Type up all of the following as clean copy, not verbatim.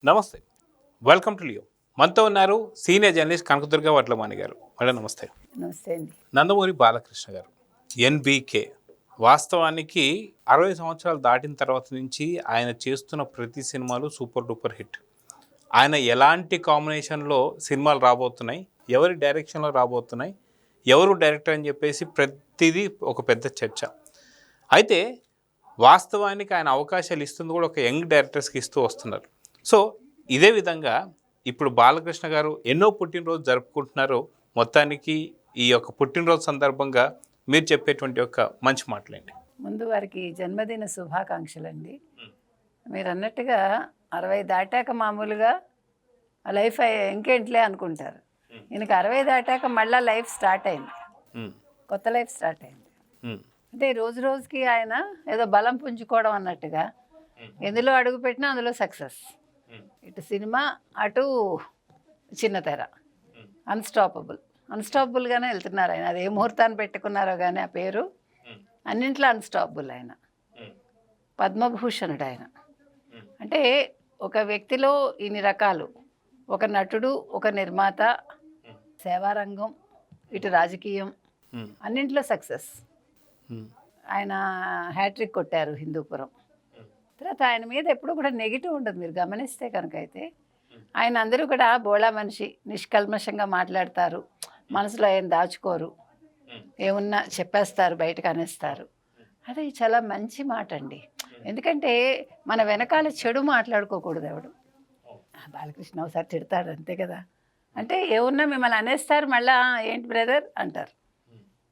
నమస్తే. Welcome to Leo. మనతో ఉన్నారు సీనియర్ జర్నలిస్ట్ కనకదుర్గ వడ్లమాని గారు. మేడం నమస్తే. నమస్తే అండి. నందమూరి బాలకృష్ణ గారు ఎన్బీకే వాస్తవానికి 60 సంవత్సరాలు దాటిన తర్వాత నుంచి ఆయన చేస్తున్న ప్రతి సినిమాలు సూపర్ డూపర్ హిట్. ఆయన ఎలాంటి కాంబినేషన్లో సినిమాలు రాబోతున్నాయి, ఎవరి డైరెక్షన్లో రాబోతున్నాయి, ఎవరు డైరెక్టర్ అని చెప్పేసి ప్రతిదీ ఒక పెద్ద చర్చ. అయితే వాస్తవానికి ఆయన అవకాశాలు ఇస్తుంది కూడా ఒక యంగ్ డైరెక్టర్స్కి ఇస్తూ వస్తున్నారు. సో ఇదే విధంగా ఇప్పుడు బాలకృష్ణ గారు ఎన్నో పుట్టినరోజు జరుపుకుంటున్నారు. మొత్తానికి ఈ యొక్క పుట్టినరోజు సందర్భంగా మీరు చెప్పేటువంటి ఒక మంచి మాటలేండి. ముందు వారికి జన్మదిన శుభాకాంక్షలండి. మీరు అన్నట్టుగా 60 దాటాక మామూలుగా లైఫ్ ఇంకేంట్లే అనుకుంటారు. ఈయనకి 60 దాటాక మళ్ళీ లైఫ్ స్టార్ట్ అయింది, కొత్త లైఫ్ స్టార్ట్ అయింది. అంటే రోజు రోజుకి ఆయన ఏదో బలం పుంజుకోవడం అన్నట్టుగా ఎందులో అడుగు పెట్టినా అందులో సక్సెస్. ఇటు సినిమా, అటు చిన్న తెర, అన్స్టాపబుల్గానే వెళ్తున్నారు ఆయన. అది ఏ ముహూర్తాన్ని పెట్టుకున్నారో కానీ ఆ పేరు అన్నింట్లో అన్స్టాపబుల్. ఆయన పద్మభూషణుడు ఆయన. అంటే ఒక వ్యక్తిలో ఇన్ని రకాలు, ఒక నటుడు, ఒక నిర్మాత, సేవారంగం, ఇటు రాజకీయం, అన్నింట్లో సక్సెస్. ఆయన హ్యాట్రిక్ కొట్టారు హిందూపురం. తర్వాత ఆయన మీద ఎప్పుడు కూడా నెగిటివ్ ఉండదు. మీరు గమనిస్తే కనుక అయితే ఆయన అందరూ కూడా బోళా మనిషి, నిష్కల్మషంగా మాట్లాడతారు, మనసులో ఏం దాచుకోరు, ఏమున్నా చెప్పేస్తారు, బయటకు అనేస్తారు. అది చాలా మంచి మాట అండి. ఎందుకంటే మన వెనకాల చెడు మాట్లాడుకోకూడదు ఎవడు. బాలకృష్ణ ఒకసారి తిడతాడు అంతే కదా. అంటే ఏమున్నా మిమ్మల్ని అనేస్తారు, మళ్ళీ ఏంటి బ్రదర్ అంటారు.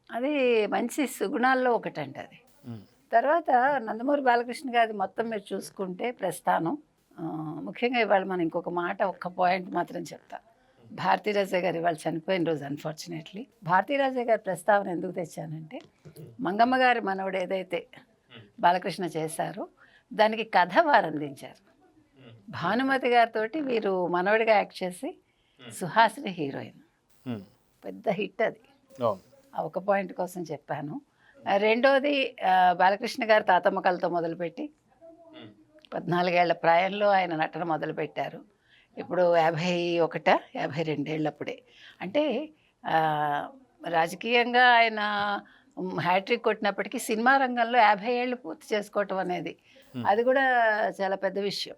అది మంచి సుగుణాల్లో ఒకటండి అది. తర్వాత నందమూరి బాలకృష్ణ గారి మొత్తం మీరు చూసుకుంటే ప్రస్థానం, ముఖ్యంగా ఇవాళ మనం ఇంకొక మాట, ఒక్క పాయింట్ మాత్రం చెప్తా. భారతీరాజా గారు ఇవాళ చనిపోయిన రోజు అన్ఫార్చునేట్లీ. భారతీరాజా గారి ప్రస్తావన ఎందుకు తెచ్చానంటే, మంగమ్మ గారి మనవడు ఏదైతే బాలకృష్ణ చేశారో దానికి కథ వారు అందించారు. భానుమతి గారితో వీరు మనవడిగా యాక్ట్ చేసి సుహాసిని హీరోయిన్. పెద్ద హిట్ అది. ఆ ఒక పాయింట్ కోసం చెప్పాను. రెండోది, బాలకృష్ణ గారు తాతమ్మకలతో మొదలుపెట్టి 14 ఏళ్ల ప్రాయంలో ఆయన నటన మొదలుపెట్టారు. ఇప్పుడు 51, 52 ఏళ్ళప్పుడే. అంటే రాజకీయంగా ఆయన హ్యాట్రిక్ కొట్టినప్పటికీ సినిమా రంగంలో 50 ఏళ్ళు పూర్తి చేసుకోవటం అనేది అది కూడా చాలా పెద్ద విషయం.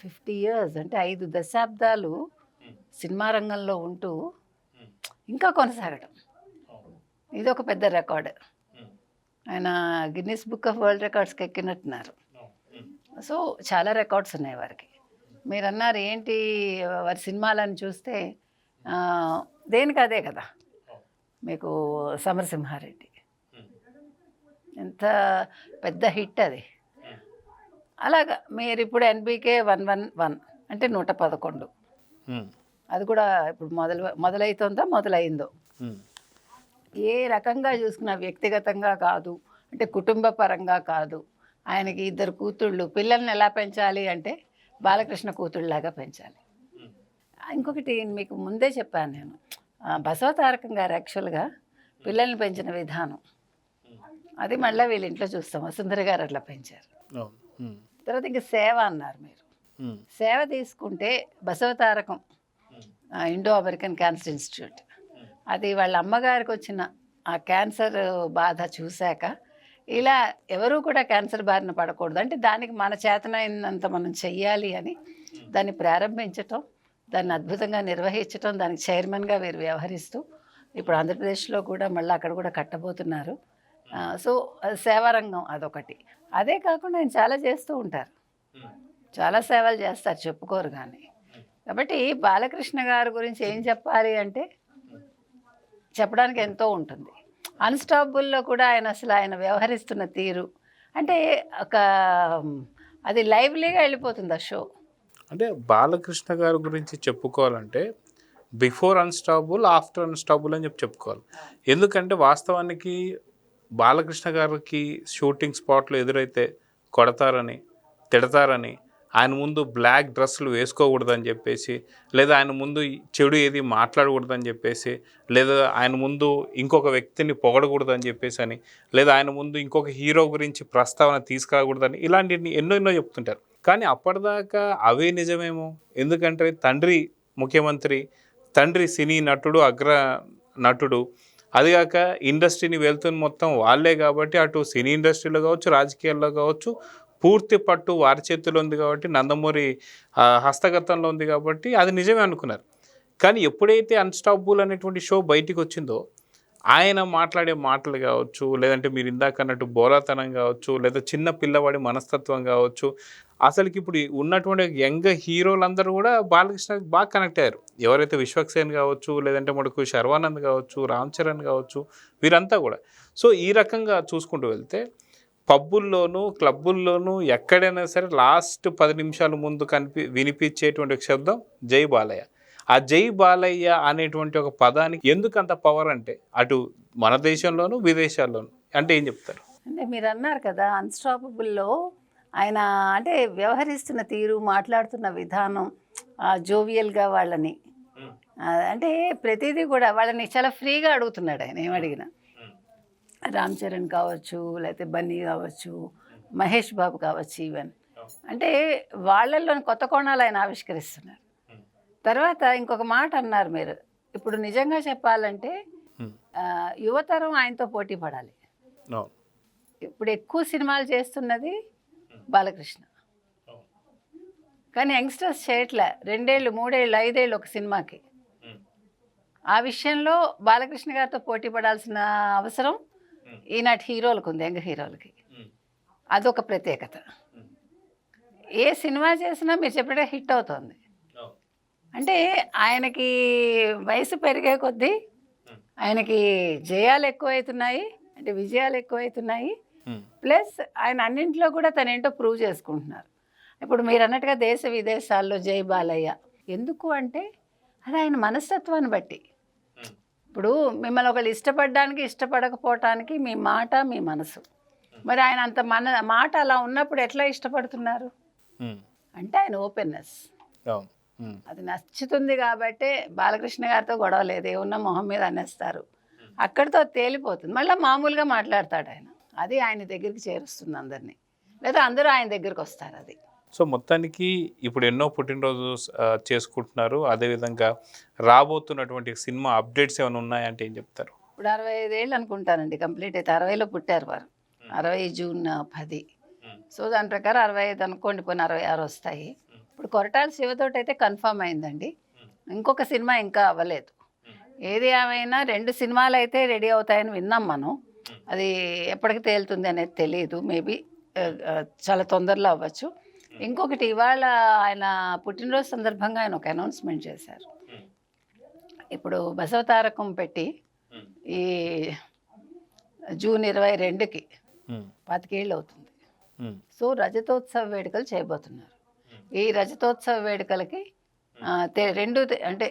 50 years అంటే 5 దశాబ్దాలు సినిమా రంగంలో ఉంటూ ఇంకా కొనసాగటం, ఇది ఒక పెద్ద రికార్డు. ఆయన గిన్నిస్ బుక్ ఆఫ్ వరల్డ్ రికార్డ్స్కి ఎక్కినట్టున్నారు. సో చాలా రికార్డ్స్ ఉన్నాయి వారికి. మీరు అన్నారు ఏంటి వారి సినిమాలని చూస్తే దేనికి అదే కదా. మీకు సమరసింహారెడ్డి ఎంత పెద్ద హిట్ అది. అలాగా మీరు ఇప్పుడు ఎన్బీకే 111 అంటే 111, అది కూడా ఇప్పుడు మొదలైందో ఏ రకంగా చూసుకున్నా వ్యక్తిగతంగా కాదు, అంటే కుటుంబ పరంగా కాదు. ఆయనకి 2 కూతుళ్ళు, పిల్లల్ని ఎలా పెంచాలి అంటే బాలకృష్ణ కూతుళ్ళలాగా పెంచాలి. ఇంకొకటి మీకు ముందే చెప్పాను నేను, బసవతారకం గారు యాక్చువల్గా పిల్లల్ని పెంచిన విధానం అది మళ్ళీ వీళ్ళ ఇంట్లో చూస్తాం. వసుంధర గారు అట్లా పెంచారు. తర్వాత ఇంకా సేవ అన్నారు మీరు. సేవ తీసుకుంటే Basavatarakam Indo American cancer institute, అది వాళ్ళ అమ్మగారికి వచ్చిన ఆ క్యాన్సర్ బాధ చూశాక ఇలా ఎవరూ కూడా క్యాన్సర్ బారిన పడకూడదు, అంటే దానికి మన చేతనైనంత మనం చెయ్యాలి అని దాన్ని ప్రారంభించటం, దాన్ని అద్భుతంగా నిర్వహించటం, దానికి చైర్మన్గా వీరు వ్యవహరిస్తూ ఇప్పుడు ఆంధ్రప్రదేశ్లో కూడా మళ్ళీ అక్కడ కూడా కట్టబోతున్నారు. సో సేవారంగం అదొకటి. అదే కాకుండా ఆయన చాలా చేస్తూ ఉంటారు, చాలా సేవలు చేస్తారు, చెప్పుకోరు కానీ. కాబట్టి బాలకృష్ణ గారి గురించి ఏం చెప్పాలి అంటే చెప్పడానికి ఎంతో ఉంటుంది. అన్స్టాపబుల్లో కూడా ఆయన వ్యవహరిస్తున్న తీరు అంటే ఒక అది లైవ్లీగా వెళ్ళిపోతుంది ఆ షో. అంటే బాలకృష్ణ గారి గురించి చెప్పుకోవాలంటే బిఫోర్ అన్స్టాపబుల్, ఆఫ్టర్ అన్స్టాపబుల్ అని చెప్పుకోవాలి. ఎందుకంటే వాస్తవానికి బాలకృష్ణ గారికి షూటింగ్ స్పాట్లో ఎదురైతే కొడతారని, తిడతారని, ఆయన ముందు బ్లాక్ డ్రెస్సులు వేసుకోకూడదని చెప్పేసి, లేదా ఆయన ముందు చెడు ఏది మాట్లాడకూడదని చెప్పేసి, లేదా ఆయన ముందు ఇంకొక వ్యక్తిని పొగడకూడదని చెప్పేసి అని, లేదా ఆయన ముందు ఇంకొక హీరో గురించి ప్రస్తావన తీసుకురాకూడదని, ఇలాంటివి ఎన్నో చెప్తుంటారు. కానీ అప్పటిదాకా అవే నిజమేమో. ఎందుకంటే తండ్రి ముఖ్యమంత్రి, తండ్రి సినీ నటుడు, అగ్ర నటుడు, అదిగాక ఇండస్ట్రీని వెళ్తున్న మొత్తం వాళ్ళే కాబట్టి అటు సినీ ఇండస్ట్రీలో కావచ్చు, రాజకీయాల్లో కావచ్చు పూర్తి పట్టు వారి చేతిలో ఉంది కాబట్టి, నందమూరి హస్తగతంలో ఉంది కాబట్టి అది నిజమే అనుకున్నారు. కానీ ఎప్పుడైతే అన్స్టాపబుల్ అనేటువంటి షో బయటికి వచ్చిందో, ఆయన మాట్లాడే మాటలు కావచ్చు, లేదంటే మీరు ఇందాక అన్నట్టు బోలాతనం కావచ్చు, లేదా చిన్న పిల్లవాడి మనస్తత్వం కావచ్చు, అసలుకి ఇప్పుడు ఉన్నటువంటి యంగ్ హీరోలందరూ కూడా బాలకృష్ణకి బాగా కనెక్ట్ అయ్యారు. ఎవరైతే విశ్వక్సేన్ కావచ్చు, లేదంటే మనకు శర్వానంద్ కావచ్చు, రామ్ చరణ్ కావచ్చు, వీరంతా కూడా. సో ఈ రకంగా చూసుకుంటూ వెళ్తే పబ్బుల్లోనూ క్లబ్బుల్లోనూ ఎక్కడైనా సరే లాస్ట్ 10 నిమిషాల ముందు వినిపించేటువంటి ఒక శబ్దం జై బాలయ్య. ఆ జై బాలయ్య అనేటువంటి ఒక పదానికి ఎందుకు అంత పవర్ అంటే, అటు మన దేశంలోనూ విదేశాల్లోనూ అంటే ఏం చెప్తారు? అంటే మీరు అన్నారు కదా అన్స్టాపబుల్లో ఆయన అంటే వ్యవహరిస్తున్న తీరు, మాట్లాడుతున్న విధానం, జోవియల్గా వాళ్ళని అంటే ప్రతిదీ కూడా వాళ్ళని చాలా ఫ్రీగా అడుగుతున్నాడు ఆయన ఏమడిగినా. రామ్ చరణ్ కావచ్చు, లేకపోతే బన్నీ కావచ్చు, మహేష్ బాబు కావచ్చు, ఈవెన్ అంటే వాళ్ళల్లోని కొత్త కోణాలు ఆయన ఆవిష్కరిస్తున్నారు. తర్వాత ఇంకొక మాట అన్నారు మీరు, ఇప్పుడు నిజంగా చెప్పాలంటే యువతరం ఆయనతో పోటీ పడాలి. ఇప్పుడు ఎక్కువ సినిమాలు చేస్తున్నది బాలకృష్ణ, కానీ యంగ్స్టర్స్ చేయట్లే. 2 ఏళ్ళు 3 ఏళ్ళు 5 ఏళ్ళు ఒక సినిమాకి. ఆ విషయంలో బాలకృష్ణ గారితో పోటీ పడాల్సిన అవసరం ఈనాటి హీరోలకు ఉంది, యంగ్ హీరోలకి. అదొక ప్రత్యేకత. ఏ సినిమా చేసినా మీరు చెప్పినట్టు హిట్ అవుతుంది. అంటే ఆయనకి వయసు పెరిగే కొద్దీ ఆయనకి జయాలు ఎక్కువవుతున్నాయి, అంటే విజయాలు ఎక్కువవుతున్నాయి. ప్లస్ ఆయన అన్నింటిలో కూడా తనేంటో ప్రూవ్ చేసుకుంటున్నారు. ఇప్పుడు మీరు అన్నట్టుగా దేశ విదేశాల్లో జై బాలయ్య ఎందుకు అంటే అది ఆయన మనస్తత్వాన్ని బట్టి. ఇప్పుడు మిమ్మల్ని ఒకళ్ళు ఇష్టపడడానికి ఇష్టపడకపోవటానికి మీ మాట మీ మనసు. మరి ఆయన అంత మాట అలా ఉన్నప్పుడు ఎట్లా ఇష్టపడుతున్నారు అంటే ఆయన ఓపెన్నెస్. అది నచ్చుతుంది కాబట్టి బాలకృష్ణ గారితో గొడవ లేదు, ఏమన్నా మొహం మీద అనేస్తారు, అక్కడితో తేలిపోతుంది. మళ్ళీ మామూలుగా మాట్లాడతాడు ఆయన. అది ఆయన దగ్గరికి చేరుస్తుంది అందరినీ, లేదా అందరూ ఆయన దగ్గరికి వస్తారు. అది సో మొత్తానికి ఇప్పుడు ఎన్నో పుట్టినరోజు చేసుకుంటున్నారు. అదేవిధంగా రాబోతున్నటువంటి సినిమా అప్డేట్స్ ఏమైనా ఉన్నాయంటే ఏం చెప్తారు? ఇప్పుడు 65 ఏళ్ళు అనుకుంటానండి కంప్లీట్ అయితే. 60లో పుట్టారు వారు, 60 జూన్ 10. సో దాని ప్రకారం 65 అనుకోండి, పోయిన 66 వస్తాయి. ఇప్పుడు కొరటాల శివతోటి అయితే కన్ఫర్మ్ అయిందండి. ఇంకొక సినిమా ఇంకా అవ్వలేదు. ఏది ఏమైనా 2 సినిమాలు అయితే రెడీ అవుతాయని విన్నాం మనం. అది ఎప్పటికి తేలుతుంది అనేది తెలియదు. మేబీ చాలా తొందరలో అవ్వచ్చు. ఇంకొకటి ఇవాళ ఆయన పుట్టినరోజు సందర్భంగా ఆయన ఒక అనౌన్స్మెంట్ చేశారు. ఇప్పుడు బసవతారకం పెట్టి ఈ జూన్ 22కి 25 ఏళ్ళు అవుతుంది. సో రజతోత్సవ వేడుకలు చేయబోతున్నారు. ఈ రజతోత్సవ వేడుకలకి అంటే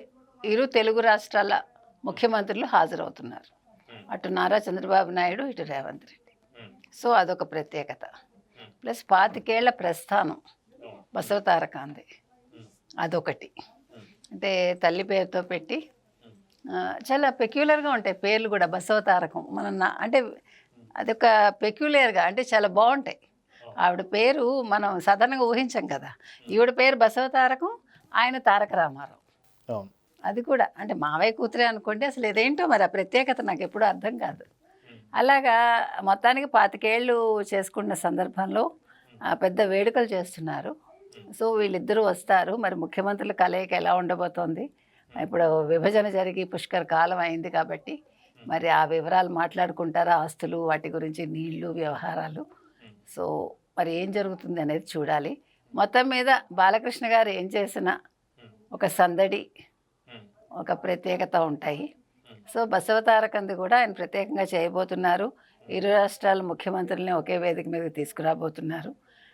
ఇరు తెలుగు రాష్ట్రాల ముఖ్యమంత్రులు హాజరవుతున్నారు. అటు నారా చంద్రబాబు నాయుడు, ఇటు రేవంత్ రెడ్డి. సో అదొక ప్రత్యేకత. ప్లస్ 25 ఏళ్ల ప్రస్థానం బసవతారకాంది, అదొకటి. అంటే తల్లి పేరుతో పెట్టి చాలా పెక్యులర్గా ఉంటాయి పేర్లు కూడా. బసవతారకం మనం అంటే అదొక పెక్యులర్గా అంటే చాలా బాగుంటాయి. ఆవిడ పేరు మనం సాధారణంగా ఊహించాం కదా. ఈవిడ పేరు బసవతారకం, ఆయన తారక రామారావు. అది కూడా అంటే మావయ్య కూతురే అనుకోండి. అసలు ఇదేంటో మరి ఆ ప్రత్యేకత నాకు ఎప్పుడూ అర్థం కాదు. అలాగా మొత్తానికి 25 ఏళ్ళు చేసుకున్న సందర్భంలో పెద్ద వేడుకలు చేస్తున్నారు. సో వీళ్ళిద్దరూ వస్తారు. మరి ముఖ్యమంత్రుల కలయిక ఎలా ఉండబోతోంది? ఇప్పుడు విభజన జరిగి పుష్కర కాలం అయింది కాబట్టి మరి ఆ వివరాలు మాట్లాడుకుంటారా, ఆస్తులు వాటి గురించి, నీళ్లు వ్యవహారాలు. సో మరి ఏం జరుగుతుంది అనేది చూడాలి. మొత్తం మీద బాలకృష్ణ గారు ఏం చేసినా ఒక సందడి, ఒక ప్రత్యేకత ఉంటాయి. సో బసవతారకంది కూడా ఆయన ప్రత్యేకంగా చేయబోతున్నారు. ఇరు రాష్ట్రాల ముఖ్యమంత్రులని ఒకే వేదిక మీదకి తీసుకురాబోతున్నారు.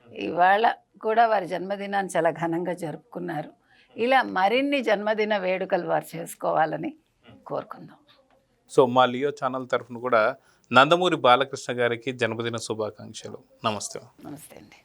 ఇవాళ కూడా వారి జన్మదినాన్ని చాలా ఘనంగా జరుపుకున్నారు. ఇలా మరిన్ని జన్మదిన వేడుకలు వారు చేసుకోవాలని కోరుకుందాం. సో మా లియో ఛానల్ తరఫున కూడా నందమూరి బాలకృష్ణ గారికి జన్మదిన శుభాకాంక్షలు. నమస్తే. నమస్తే అండి.